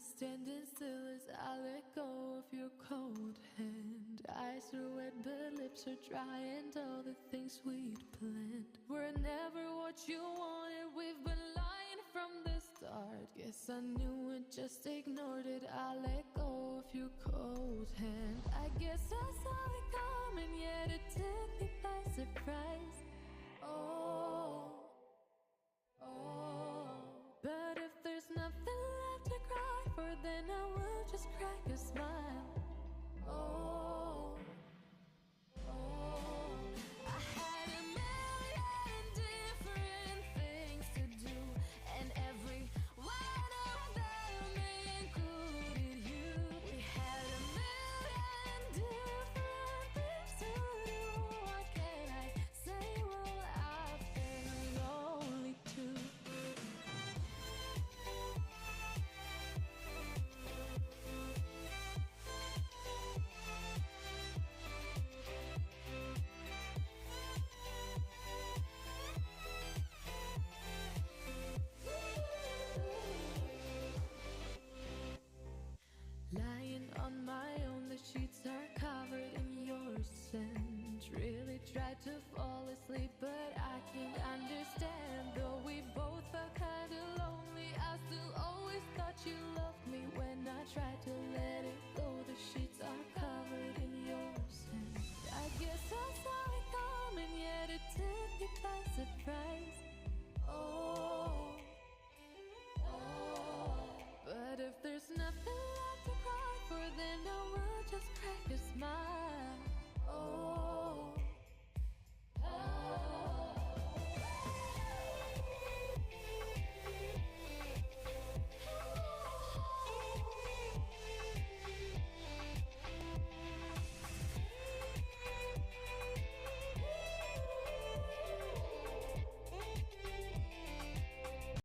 standing still as I let go of your cold hand. Eyes are wet but lips are dry, and all the things we'd planned were never what you wanted. We've been lying from the start. Guess I knew it, just ignored it. I let go of your cold hand. I guess I saw it coming, yet it took me by surprise. Oh, oh. But if there's nothing left to cry for, then I will just crack a smile. Oh, oh. I had a million different things to do, and every one of them included you. We had a million different things to do. What can I say? Well, I've been lonely too. Lying on my own, the sheets are covered in your scent. Really tried to fall asleep, but I can't understand. Though we both felt kinda lonely, I still always thought you loved me when I tried to